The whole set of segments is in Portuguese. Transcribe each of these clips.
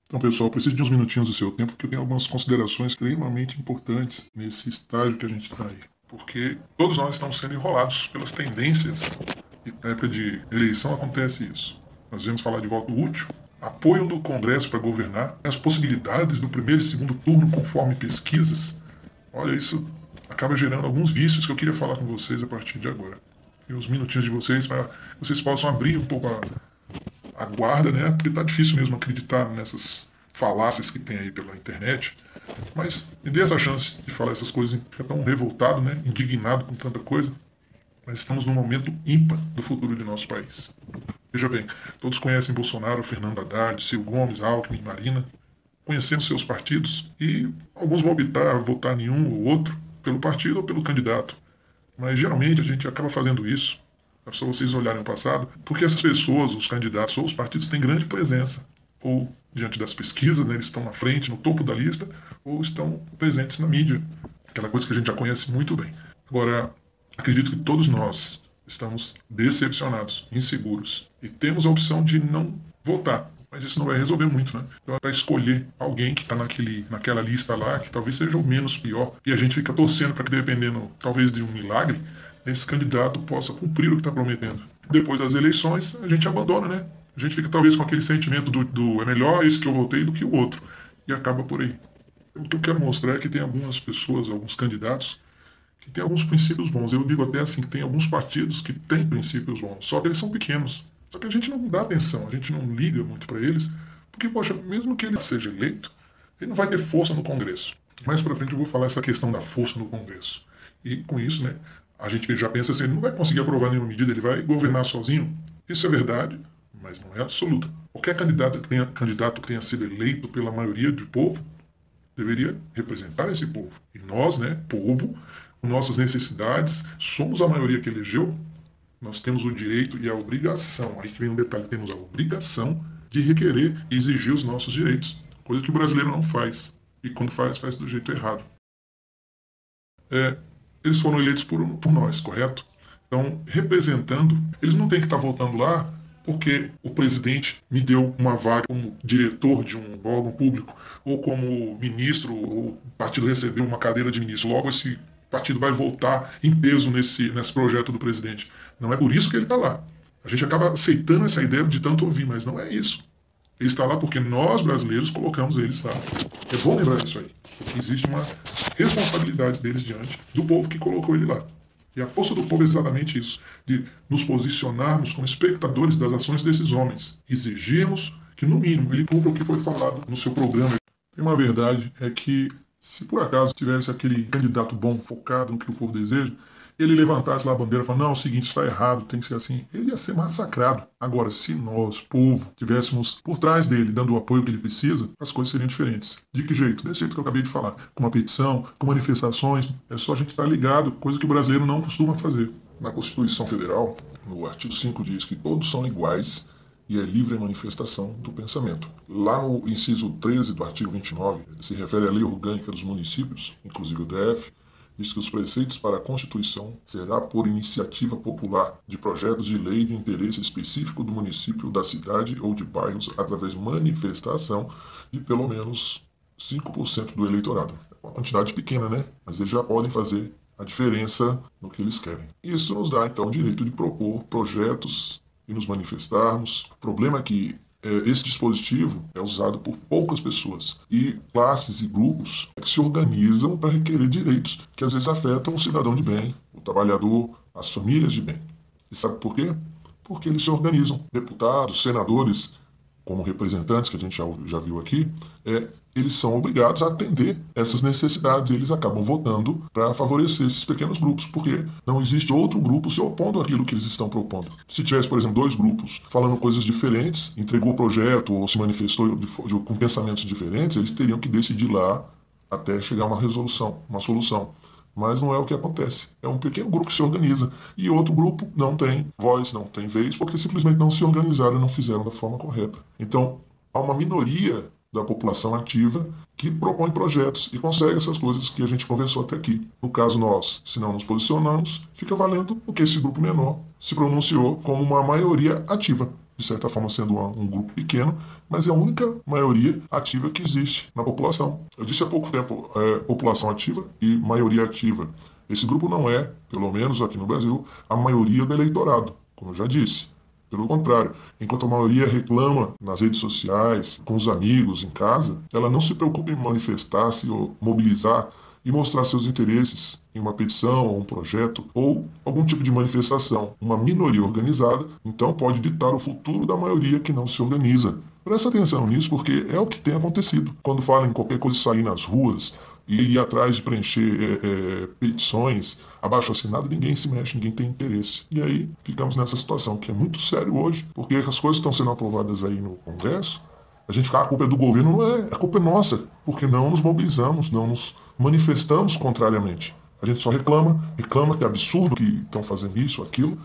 Então, pessoal, eu preciso de uns minutinhos do seu tempo, porque eu tenho algumas considerações extremamente importantes nesse estágio que a gente está aí. Porque todos nós estamos sendo enrolados pelas tendências, e na época de eleição acontece isso. Nós vamos falar de voto útil, apoio do Congresso para governar, as possibilidades do primeiro e segundo turno conforme pesquisas. Olha, isso acaba gerando alguns vícios que eu queria falar com vocês a partir de agora. E os minutinhos de vocês para vocês possam abrir um pouco a guarda, né? Porque tá difícil mesmo acreditar nessas falácias que tem aí pela internet. Mas me dê essa chance de falar essas coisas. Fica tão revoltado, né? Indignado com tanta coisa. Mas estamos num momento ímpar do futuro de nosso país. Veja bem, todos conhecem Bolsonaro, Fernando Haddad, Ciro Gomes, Alckmin, Marina. Conhecemos seus partidos e alguns vão optar votar em um ou outro pelo partido ou pelo candidato. Mas geralmente a gente acaba fazendo isso, é só vocês olharem o passado, porque essas pessoas, os candidatos ou os partidos têm grande presença. Ou diante das pesquisas, né, eles estão na frente, no topo da lista, ou estão presentes na mídia. Aquela coisa que a gente já conhece muito bem. Agora, acredito que todos nós estamos decepcionados, inseguros, e temos a opção de não votar. Mas isso não vai resolver muito, né? Então é para escolher alguém que está naquela lista lá, que talvez seja o menos pior, e a gente fica torcendo para que, dependendo talvez de um milagre, esse candidato possa cumprir o que está prometendo. Depois das eleições, a gente abandona, né? A gente fica talvez com aquele sentimento do é melhor esse que eu votei do que o outro, e acaba por aí. O que eu quero mostrar é que tem algumas pessoas, alguns candidatos, que têm alguns princípios bons. Eu digo até assim que tem alguns partidos que têm princípios bons, só que eles são pequenos. Só que a gente não dá atenção, a gente não liga muito para eles, porque, poxa, mesmo que ele seja eleito, ele não vai ter força no Congresso. Mais para frente eu vou falar essa questão da força no Congresso. E com isso, né, a gente já pensa assim, ele não vai conseguir aprovar nenhuma medida, ele vai governar sozinho. Isso é verdade, mas não é absoluta. Qualquer candidato que tenha sido eleito pela maioria do povo deveria representar esse povo. E nós, né, povo, com nossas necessidades, somos a maioria que elegeu, nós temos o direito e a obrigação, aí que vem um detalhe, temos a obrigação de requerer e exigir os nossos direitos, coisa que o brasileiro não faz. E quando faz, faz do jeito errado. Eles foram eleitos por nós, correto? Então, representando, eles não têm que estar votando lá porque o presidente me deu uma vaga como diretor de um órgão público, ou como ministro, ou o partido recebeu uma cadeira de ministro. Logo, esse partido vai votar em peso nesse projeto do presidente. Não é por isso que ele está lá. A gente acaba aceitando essa ideia de tanto ouvir, mas não é isso. Ele está lá porque nós, brasileiros, colocamos eles lá. É bom lembrar disso aí. Existe uma responsabilidade deles diante do povo que colocou ele lá. E a força do povo é exatamente isso, de nos posicionarmos como espectadores das ações desses homens. Exigirmos que, no mínimo, ele cumpra o que foi falado no seu programa. Tem uma verdade, é que se por acaso tivesse aquele candidato bom, focado no que o povo deseja, ele levantasse lá a bandeira e falasse, não, é o seguinte, está errado, tem que ser assim, ele ia ser massacrado. Agora, se nós, povo, tivéssemos por trás dele, dando o apoio que ele precisa, as coisas seriam diferentes. De que jeito? Desse jeito que eu acabei de falar. Com uma petição, com manifestações, é só a gente estar ligado, coisa que o brasileiro não costuma fazer. Na Constituição Federal, no artigo 5 diz que todos são iguais e é livre a manifestação do pensamento. Lá no inciso 13 do artigo 29, ele se refere à lei orgânica dos municípios, inclusive o DF, diz que os preceitos para a Constituição será por iniciativa popular de projetos de lei de interesse específico do município, da cidade ou de bairros através de manifestação de pelo menos 5% do eleitorado. É uma quantidade pequena, né? Mas eles já podem fazer a diferença no que eles querem. Isso nos dá, então, o direito de propor projetos e nos manifestarmos. O problema é que esse dispositivo é usado por poucas pessoas e classes e grupos que se organizam para requerer direitos que às vezes afetam o cidadão de bem, o trabalhador, as famílias de bem. E sabe por quê? Porque eles se organizam. Deputados, senadores, como representantes que a gente já viu aqui, eles são obrigados a atender essas necessidades. Eles acabam votando para favorecer esses pequenos grupos, porque não existe outro grupo se opondo àquilo que eles estão propondo. Se tivesse, por exemplo, dois grupos falando coisas diferentes, entregou o projeto ou se manifestou com pensamentos diferentes, eles teriam que decidir lá até chegar a uma resolução, uma solução. Mas não é o que acontece. É um pequeno grupo que se organiza e outro grupo não tem voz, não tem vez, porque simplesmente não se organizaram e não fizeram da forma correta. Então, há uma minoria da população ativa que propõe projetos e consegue essas coisas que a gente conversou até aqui. No caso nós, se não nos posicionamos, fica valendo o que esse grupo menor se pronunciou como uma maioria ativa. de certa forma sendo um grupo pequeno, mas é a única maioria ativa que existe na população. Eu disse há pouco tempo, população ativa e maioria ativa. Esse grupo não é, pelo menos aqui no Brasil, a maioria do eleitorado, como eu já disse. Pelo contrário, enquanto a maioria reclama nas redes sociais, com os amigos, em casa, ela não se preocupa em manifestar-se ou mobilizar e mostrar seus interesses em uma petição ou um projeto ou algum tipo de manifestação. Uma minoria organizada, então, pode ditar o futuro da maioria que não se organiza. Presta atenção nisso porque é o que tem acontecido. Quando falam em qualquer coisa sair nas ruas e ir atrás de preencher petições, abaixo-assinado, ninguém se mexe, ninguém tem interesse. E aí ficamos nessa situação que é muito sério hoje, porque as coisas estão sendo aprovadas aí no Congresso. A gente fala, a culpa é do governo, não é, a culpa é nossa, porque não nos mobilizamos, não nos manifestamos contrariamente. A gente só reclama que é absurdo que estão fazendo isso, aquilo,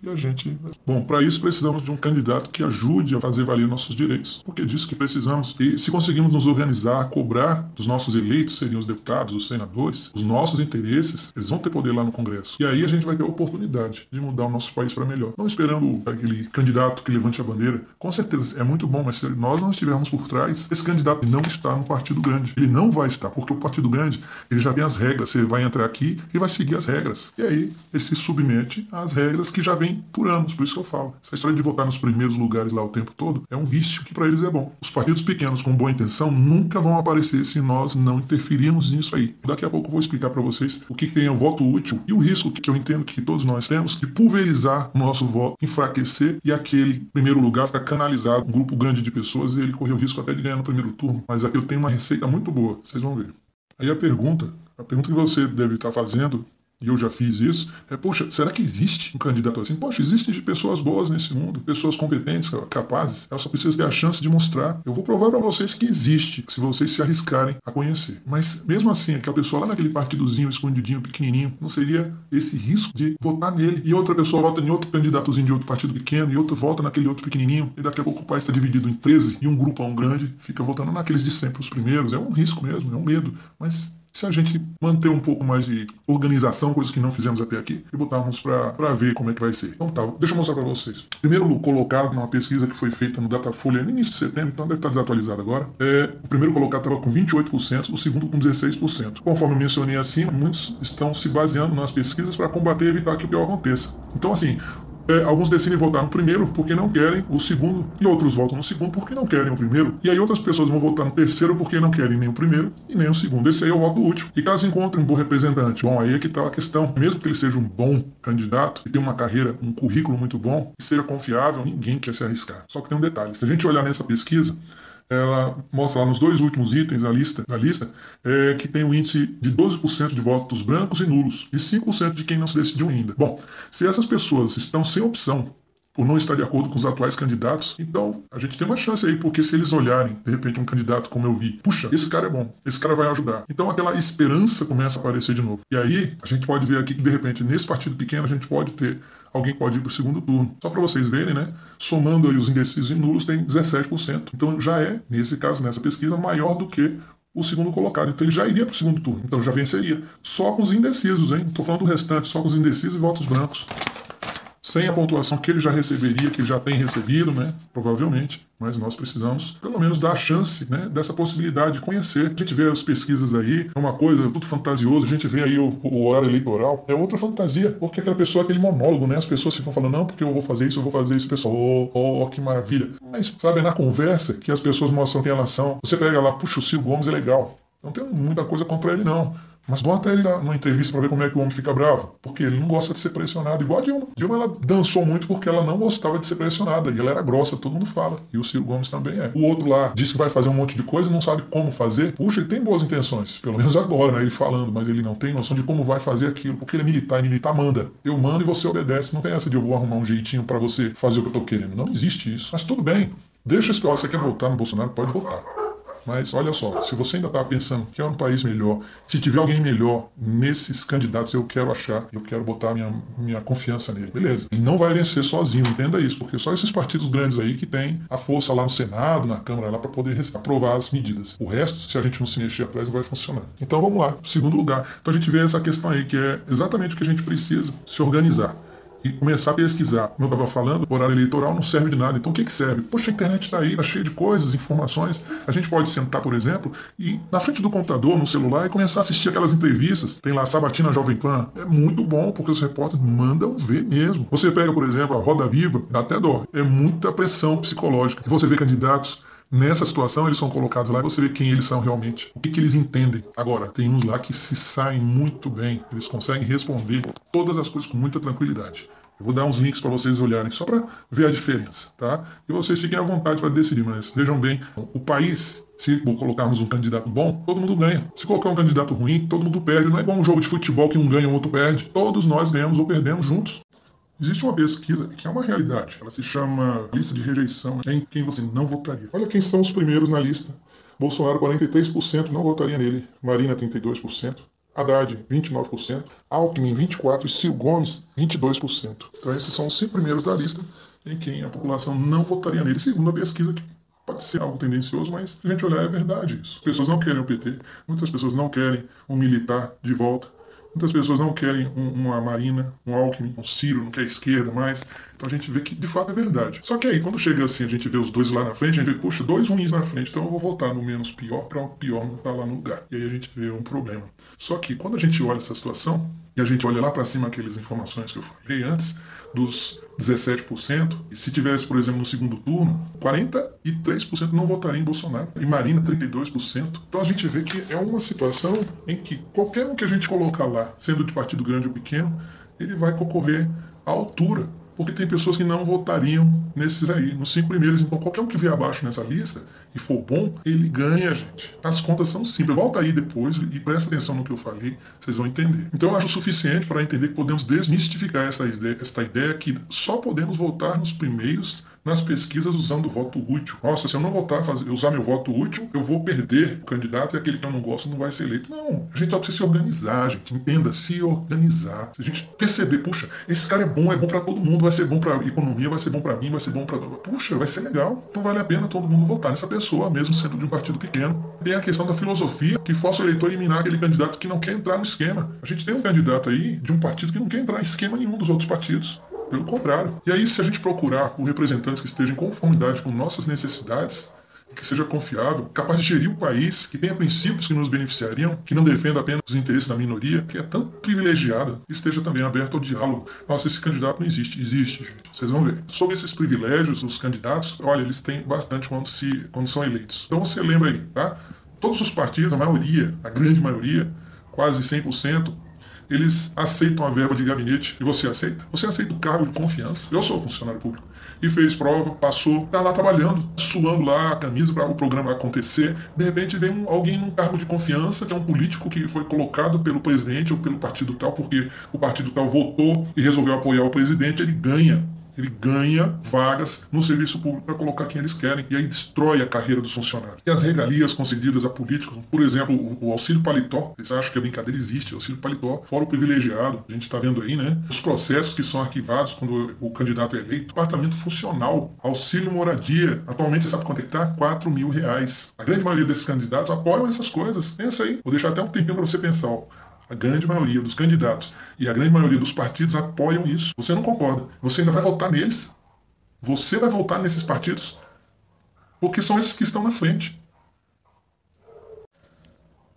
e a gente... Bom, para isso precisamos de um candidato que ajude a fazer valer nossos direitos, porque é disso que precisamos. E se conseguirmos nos organizar, cobrar dos nossos eleitos, seriam os deputados, os senadores, os nossos interesses, eles vão ter poder lá no Congresso. E aí a gente vai ter a oportunidade de mudar o nosso país para melhor. Não esperando aquele candidato que levante a bandeira. Com certeza, é muito bom, mas se nós não estivermos por trás, esse candidato não está no partido grande. Ele não vai estar, porque o partido grande, ele já tem as regras. Você vai entrar aqui e vai seguir as regras. E aí, ele se submete às regras que já vem por anos, por isso que eu falo. Essa história de votar nos primeiros lugares lá o tempo todo é um vício que para eles é bom. Os partidos pequenos com boa intenção nunca vão aparecer se nós não interferirmos nisso aí. Daqui a pouco eu vou explicar para vocês o que tem o voto útil e o risco que eu entendo que todos nós temos de pulverizar o nosso voto, enfraquecer e aquele primeiro lugar ficar canalizado, um grupo grande de pessoas e ele correr o risco até de ganhar no primeiro turno. Mas aqui eu tenho uma receita muito boa, vocês vão ver. Aí a pergunta que você deve estar fazendo, e eu já fiz isso, poxa, será que existe um candidato assim? Poxa, existem pessoas boas nesse mundo, pessoas competentes, capazes, elas só precisam ter a chance de mostrar. Eu vou provar para vocês que existe, se vocês se arriscarem a conhecer. Mas mesmo assim, aquela pessoa lá naquele partidozinho, escondidinho, pequenininho, não seria esse risco de votar nele, e outra pessoa vota em outro candidatozinho de outro partido pequeno, e outro vota naquele outro pequenininho, e daqui a pouco o país está dividido em 13, e um grupão grande fica votando naqueles de sempre, os primeiros. É um risco mesmo, é um medo, mas... se a gente manter um pouco mais de organização, coisas que não fizemos até aqui, e botarmos para ver como é que vai ser. Então tá, deixa eu mostrar para vocês. Primeiro colocado numa pesquisa que foi feita no Datafolha no início de setembro, então deve estar desatualizado agora. O primeiro colocado estava com 28%, o segundo com 16%. Conforme eu mencionei acima, muitos estão se baseando nas pesquisas para combater e evitar que o pior aconteça. Então assim... alguns decidem votar no primeiro porque não querem o segundo, e outros votam no segundo porque não querem o primeiro. E aí outras pessoas vão votar no terceiro porque não querem nem o primeiro e nem o segundo. Esse aí é o voto útil. E caso encontrem um bom representante, bom, aí é que está a questão. Mesmo que ele seja um bom candidato, e tenha uma carreira, um currículo muito bom, e seja confiável, ninguém quer se arriscar. Só que tem um detalhe. Se a gente olhar nessa pesquisa, ela mostra lá nos dois últimos itens da lista que tem um índice de 12% de votos brancos e nulos e 5% de quem não se decidiu ainda. Bom, se essas pessoas estão sem opção por não estar de acordo com os atuais candidatos, então a gente tem uma chance aí, porque se eles olharem, de repente, um candidato como eu vi, puxa, esse cara é bom, esse cara vai ajudar. Então aquela esperança começa a aparecer de novo. E aí a gente pode ver aqui que, de repente, nesse partido pequeno, a gente pode ter alguém que pode ir para o segundo turno. Só para vocês verem, né? Somando aí os indecisos e nulos, tem 17%. Então já é, nesse caso, nessa pesquisa, maior do que o segundo colocado. Então ele já iria para o segundo turno. Então já venceria. Só com os indecisos, hein? Não estou falando do restante, só com os indecisos e votos brancos. Sem a pontuação que ele já receberia, que ele já tem recebido, né? Provavelmente. Mas nós precisamos, pelo menos, dar a chance, né, dessa possibilidade de conhecer. A gente vê as pesquisas aí, é uma coisa tudo fantasioso. A gente vê aí o horário eleitoral, é outra fantasia. Porque aquela pessoa, aquele monólogo, né? As pessoas ficam falando, não, porque eu vou fazer isso, pessoal. Que maravilha. Mas, sabe, é na conversa que as pessoas mostram quem elas são. Você pega lá, puxa, o Ciro Gomes é legal. Não tem muita coisa contra ele, não. Mas bota ele numa entrevista pra ver como é que o homem fica bravo. Porque ele não gosta de ser pressionado. Igual a Dilma. Dilma, ela dançou muito porque ela não gostava de ser pressionada. E ela era grossa, todo mundo fala. E o Ciro Gomes também é. O outro lá diz que vai fazer um monte de coisa e não sabe como fazer. Puxa, ele tem boas intenções. Pelo menos agora, né? Ele falando. Mas ele não tem noção de como vai fazer aquilo. Porque ele é militar, e militar manda. Eu mando e você obedece. Não tem essa de eu vou arrumar um jeitinho pra você fazer o que eu tô querendo. Não existe isso. Mas tudo bem. Deixa esse pior. Você quer votar no Bolsonaro? Pode votar. Mas olha só, se você ainda está pensando que é um país melhor, se tiver alguém melhor nesses candidatos, eu quero botar minha confiança nele. Beleza. E não vai vencer sozinho, entenda isso, porque só esses partidos grandes aí que têm a força lá no Senado, na Câmara, lá para poder aprovar as medidas. O resto, se a gente não se mexer atrás, não vai funcionar. Então vamos lá, segundo lugar. Então a gente vê essa questão aí, que é exatamente o que a gente precisa, se organizar. e começar a pesquisar. Como eu estava falando, o horário eleitoral não serve de nada. Então o que que serve? Poxa, a internet está aí, está cheia de coisas, informações. A gente pode sentar, por exemplo, e na frente do computador, no celular, e começar a assistir aquelas entrevistas. Tem lá Sabatina Jovem Pan. É muito bom, porque os repórteres mandam ver mesmo. Você pega, por exemplo, a Roda Viva, dá até dó. É muita pressão psicológica. Se você vê candidatos nessa situação, eles são colocados lá e você vê quem eles são realmente, o que, que eles entendem. Agora, tem uns lá que se saem muito bem, eles conseguem responder todas as coisas com muita tranquilidade. Eu vou dar uns links para vocês olharem, só para ver a diferença, tá? E vocês fiquem à vontade para decidir, mas vejam bem, o país, se colocarmos um candidato bom, todo mundo ganha. Se colocar um candidato ruim, todo mundo perde. Não é igual um jogo de futebol que um ganha e o outro perde. Todos nós ganhamos ou perdemos juntos. Existe uma pesquisa que é uma realidade. Ela se chama lista de rejeição em quem você não votaria. Olha quem são os primeiros na lista. Bolsonaro, 43% não votaria nele. Marina, 32%. Haddad, 29%. Alckmin, 24%. E Ciro Gomes, 22%. Então esses são os 5 primeiros da lista em quem a população não votaria nele. Segundo a pesquisa, que pode ser algo tendencioso, mas se a gente olhar é verdade isso. As pessoas não querem o PT. Muitas pessoas não querem um militar de volta. Muitas pessoas não querem uma Marina, um Alckmin, um Ciro, não quer a esquerda mais. Então a gente vê que de fato é verdade. Só que aí, quando chega assim, a gente vê os dois lá na frente, a gente vê, poxa, 2 ruins na frente, então eu vou votar no menos pior para o pior não estar lá no lugar. E aí a gente vê um problema. Só que quando a gente olha essa situação, e a gente olha lá para cima aquelas informações que eu falei antes, dos 17%, e se tivesse, por exemplo, no segundo turno, 43% não votaria em Bolsonaro, e Marina 32%. Então a gente vê que é uma situação em que qualquer um que a gente colocar lá, sendo de partido grande ou pequeno, ele vai concorrer à altura, porque tem pessoas que não votariam nesses aí, nos 5 primeiros. Então qualquer um que vier abaixo nessa lista e for bom, ele ganha, gente. As contas são simples. Volta aí depois e presta atenção no que eu falei, vocês vão entender. Então eu acho o suficiente para entender que podemos desmistificar esta ideia que só podemos votar nos primeiros nas pesquisas usando o voto útil. Nossa, se eu não votar, usar meu voto útil, eu vou perder o candidato e aquele que eu não gosto não vai ser eleito. Não, a gente só precisa se organizar, gente. Entenda, se organizar. Se a gente perceber, puxa, esse cara é bom para todo mundo, vai ser bom para a economia, vai ser bom para mim, vai ser bom para... Puxa, vai ser legal. Então vale a pena todo mundo votar nessa pessoa, mesmo sendo de um partido pequeno. Tem a questão da filosofia, que força o eleitor a eliminar aquele candidato que não quer entrar no esquema. A gente tem um candidato aí de um partido que não quer entrar em esquema nenhum dos outros partidos. Pelo contrário. E aí, se a gente procurar por representantes que estejam em conformidade com nossas necessidades, que seja confiável, capaz de gerir o país, que tenha princípios que nos beneficiariam, que não defenda apenas os interesses da minoria, que é tão privilegiada, esteja também aberto ao diálogo. Nossa, esse candidato não existe. Existe, gente. Vocês vão ver. Sobre esses privilégios dos candidatos, olha, eles têm bastante quando são eleitos. Então você lembra aí, tá? Todos os partidos, a maioria, a grande maioria, quase 100%, eles aceitam a verba de gabinete. E você aceita? Você aceita o cargo de confiança? Eu sou funcionário público. E fez prova, passou, tá lá trabalhando, suando lá a camisa para o programa acontecer. De repente vem alguém num cargo de confiança, que é um político que foi colocado pelo presidente ou pelo partido tal, porque o partido tal votou e resolveu apoiar o presidente, ele ganha. Ele ganha vagas no serviço público para colocar quem eles querem, e aí destrói a carreira dos funcionários. E as regalias concedidas a políticos, por exemplo, o auxílio paletó, vocês acham que a brincadeira existe, auxílio paletó, fora o privilegiado, a gente está vendo aí, né? Os processos que são arquivados quando o candidato é eleito, departamento funcional, auxílio moradia, atualmente você sabe quanto é que tá? R$4.000. A grande maioria desses candidatos apoiam essas coisas. Pensa aí, vou deixar até um tempinho para você pensar, ó. A grande maioria dos candidatos e a grande maioria dos partidos apoiam isso. Você não concorda. Você ainda vai votar neles? Você vai votar nesses partidos? Porque são esses que estão na frente.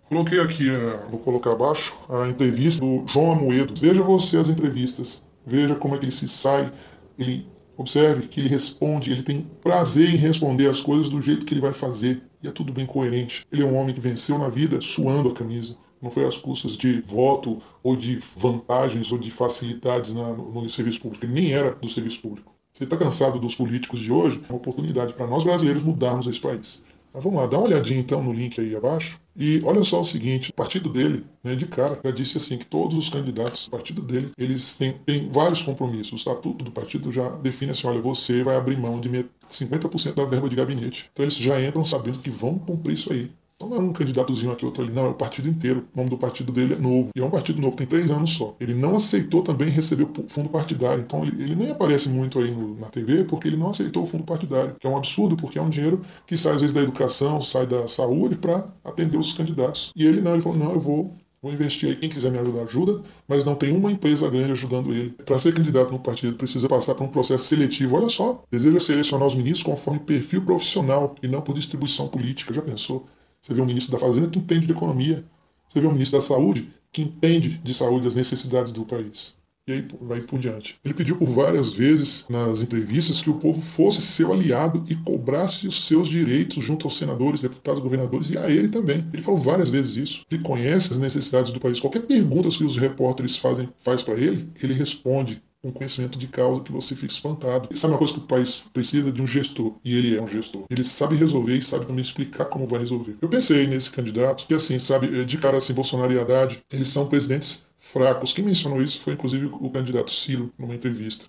Coloquei aqui, vou colocar abaixo, a entrevista do João Amoedo. Veja você as entrevistas. Veja como é que ele se sai. Ele observe que ele responde, ele tem prazer em responder as coisas do jeito que ele vai fazer. E é tudo bem coerente. Ele é um homem que venceu na vida suando a camisa. Não foi às custas de voto ou de vantagens ou de facilidades no serviço público. Ele nem era do serviço público. Você está cansado dos políticos de hoje? É uma oportunidade para nós brasileiros mudarmos esse país. Mas vamos lá, dá uma olhadinha então no link aí abaixo. E olha só o seguinte, o partido dele, né, de cara, já disse assim que todos os candidatos do partido dele, eles têm vários compromissos. O estatuto do partido já define assim, olha, você vai abrir mão de 50% da verba de gabinete. Então eles já entram sabendo que vão cumprir isso aí. Então não é um candidatozinho aqui, outro ali, não, é o partido inteiro. O nome do partido dele é novo. E é um partido novo, tem 3 anos só. Ele não aceitou também receber o fundo partidário. Então ele nem aparece muito aí na TV porque ele não aceitou o fundo partidário. Que é um absurdo, porque é um dinheiro que sai às vezes da educação, sai da saúde para atender os candidatos. E ele não, ele falou, não, eu vou vou investir aí, quem quiser me ajudar, ajuda, mas não tem uma empresa grande ajudando ele. Para ser candidato no partido, precisa passar por um processo seletivo. Olha só, deseja selecionar os ministros conforme perfil profissional e não por distribuição política. Já pensou? Você vê um ministro da Fazenda que entende de economia. Você vê um ministro da Saúde que entende de saúde, das necessidades do país. E aí vai por diante. Ele pediu por várias vezes nas entrevistas que o povo fosse seu aliado e cobrasse os seus direitos junto aos senadores, deputados, governadores e a ele também. Ele falou várias vezes isso. Ele conhece as necessidades do país. Qualquer pergunta que os repórteres faz para ele responde com conhecimento de causa que você fica espantado. E sabe uma coisa que o país precisa de um gestor, e ele é um gestor. Ele sabe resolver e sabe também explicar como vai resolver. Eu pensei nesse candidato, que assim, sabe, de cara assim, Bolsonaro e Haddad, eles são presidentes fracos. Quem mencionou isso foi inclusive o candidato Ciro, numa entrevista.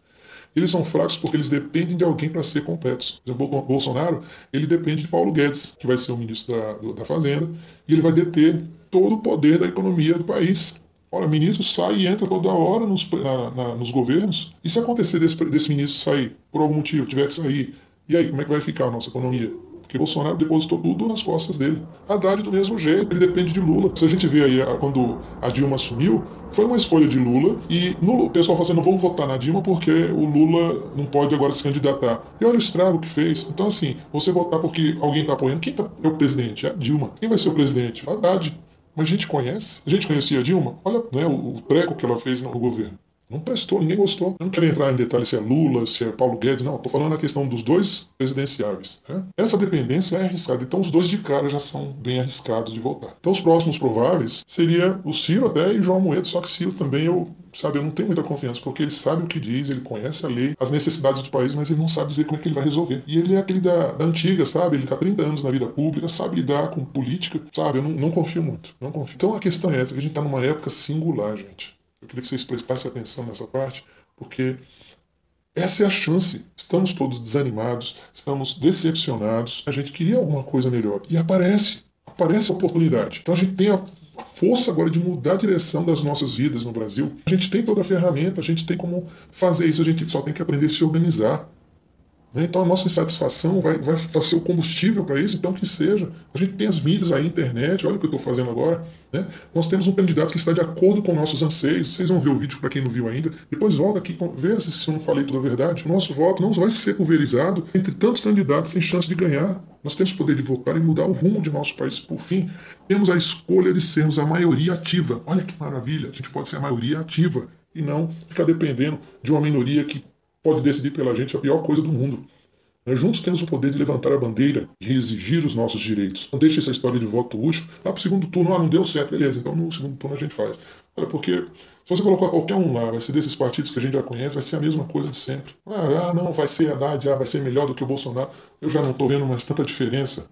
Eles são fracos porque eles dependem de alguém para ser completos. Por exemplo, o Bolsonaro, ele depende de Paulo Guedes, que vai ser o ministro da Fazenda, e ele vai deter todo o poder da economia do país. Ora, ministro sai e entra toda hora nos governos. E se acontecer desse ministro sair, por algum motivo, tiver que sair, e aí, como é que vai ficar a nossa economia? Porque Bolsonaro depositou tudo nas costas dele. Haddad do mesmo jeito, ele depende de Lula. Se a gente vê aí, quando a Dilma assumiu, foi uma escolha de Lula, e o pessoal falou assim, não vamos votar na Dilma porque o Lula não pode agora se candidatar. E olha o estrago que fez. Então assim, você votar porque alguém está apoiando, é o presidente? É a Dilma. Quem vai ser o presidente? Haddad. Mas a gente conhece? A gente conhecia a Dilma? Olha, né, o treco que ela fez no governo. Não prestou, ninguém gostou. Eu não quero entrar em detalhes se é Lula, se é Paulo Guedes, não. Estou falando na questão dos dois presidenciáveis. Né? Essa dependência é arriscada. Então os dois de cara já são bem arriscados de voltar. Então os próximos prováveis seria o Ciro até e o João Amoedo, só que Ciro também eu não tenho muita confiança, porque ele sabe o que diz, ele conhece a lei, as necessidades do país, mas ele não sabe dizer como é que ele vai resolver. E ele é aquele da antiga, sabe? Ele está 30 anos na vida pública, sabe lidar com política, sabe? Eu não confio muito, não confio. Então a questão é essa, que a gente está numa época singular, gente. Eu queria que vocês prestassem atenção nessa parte, porque essa é a chance. Estamos todos desanimados, estamos decepcionados, a gente queria alguma coisa melhor. E aparece a oportunidade. Então a gente tem a força agora de mudar a direção das nossas vidas no Brasil. A gente tem toda a ferramenta, a gente tem como fazer isso, a gente só tem que aprender a se organizar. Então a nossa insatisfação vai ser o combustível para isso, então que seja. A gente tem as mídias aí, internet, olha o que eu estou fazendo agora. Né? Nós temos um candidato que está de acordo com nossos anseios. Vocês vão ver o vídeo para quem não viu ainda. Depois volta aqui, vê se eu não falei toda a verdade. O nosso voto não vai ser pulverizado entre tantos candidatos sem chance de ganhar. Nós temos o poder de votar e mudar o rumo de nosso país. Por fim, temos a escolha de sermos a maioria ativa. Olha que maravilha, a gente pode ser a maioria ativa e não ficar dependendo de uma minoria que pode decidir pela gente a pior coisa do mundo. Nós juntos temos o poder de levantar a bandeira e exigir os nossos direitos. Não deixe essa história de voto útil lá para o segundo turno. Não deu certo, beleza, então no segundo turno a gente faz. Olha, porque se você colocar qualquer um lá, vai ser desses partidos que a gente já conhece, vai ser a mesma coisa de sempre. Não, vai ser Haddad, vai ser melhor do que o Bolsonaro. Eu já não estou vendo mais tanta diferença.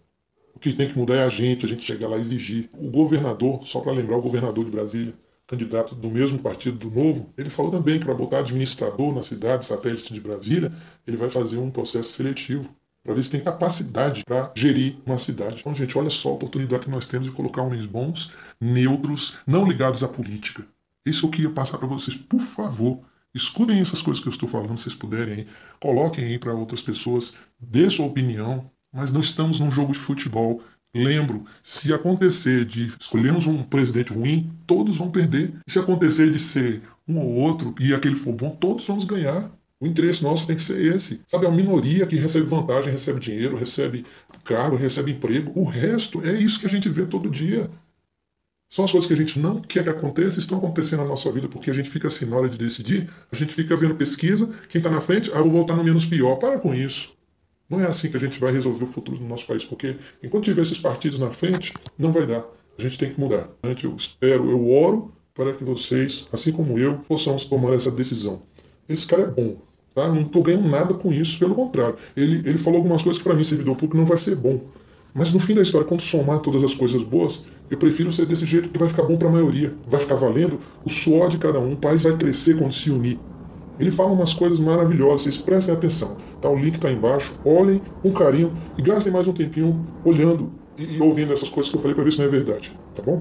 O que tem que mudar é a gente chegar lá e exigir. O governador, só para lembrar, o governador de Brasília, candidato do mesmo partido do Novo, ele falou também que para botar administrador na cidade satélite de Brasília, ele vai fazer um processo seletivo para ver se tem capacidade para gerir uma cidade. Então, gente, olha só a oportunidade que nós temos de colocar homens bons, neutros, não ligados à política. Isso eu queria passar para vocês. Por favor, escutem essas coisas que eu estou falando, se vocês puderem aí. Coloquem aí para outras pessoas, dê sua opinião, mas não estamos num jogo de futebol. Lembro, se acontecer de escolhermos um presidente ruim, todos vão perder. Se acontecer de ser um ou outro e aquele for bom, todos vamos ganhar. O interesse nosso tem que ser esse. Sabe, a minoria que recebe vantagem, recebe dinheiro, recebe cargo, recebe emprego. O resto é isso que a gente vê todo dia. São as coisas que a gente não quer que aconteça, estão acontecendo na nossa vida porque a gente fica assim, na hora de decidir, a gente fica vendo pesquisa, quem está na frente, eu vou voltar no menos pior. Para com isso. Não é assim que a gente vai resolver o futuro do nosso país, porque enquanto tiver esses partidos na frente, não vai dar. A gente tem que mudar. Eu espero, eu oro para que vocês, assim como eu, possamos tomar essa decisão. Esse cara é bom, tá? Eu não estou ganhando nada com isso, pelo contrário. Ele falou algumas coisas que para mim, servidor público, não vai ser bom. Mas no fim da história, quando somar todas as coisas boas, eu prefiro ser desse jeito que vai ficar bom para a maioria. Vai ficar valendo o suor de cada um. O país vai crescer quando se unir. Ele fala umas coisas maravilhosas, vocês prestem atenção. Tá, o link está aí embaixo, olhem com carinho e gastem mais um tempinho olhando e ouvindo essas coisas que eu falei para ver se não é verdade, tá bom?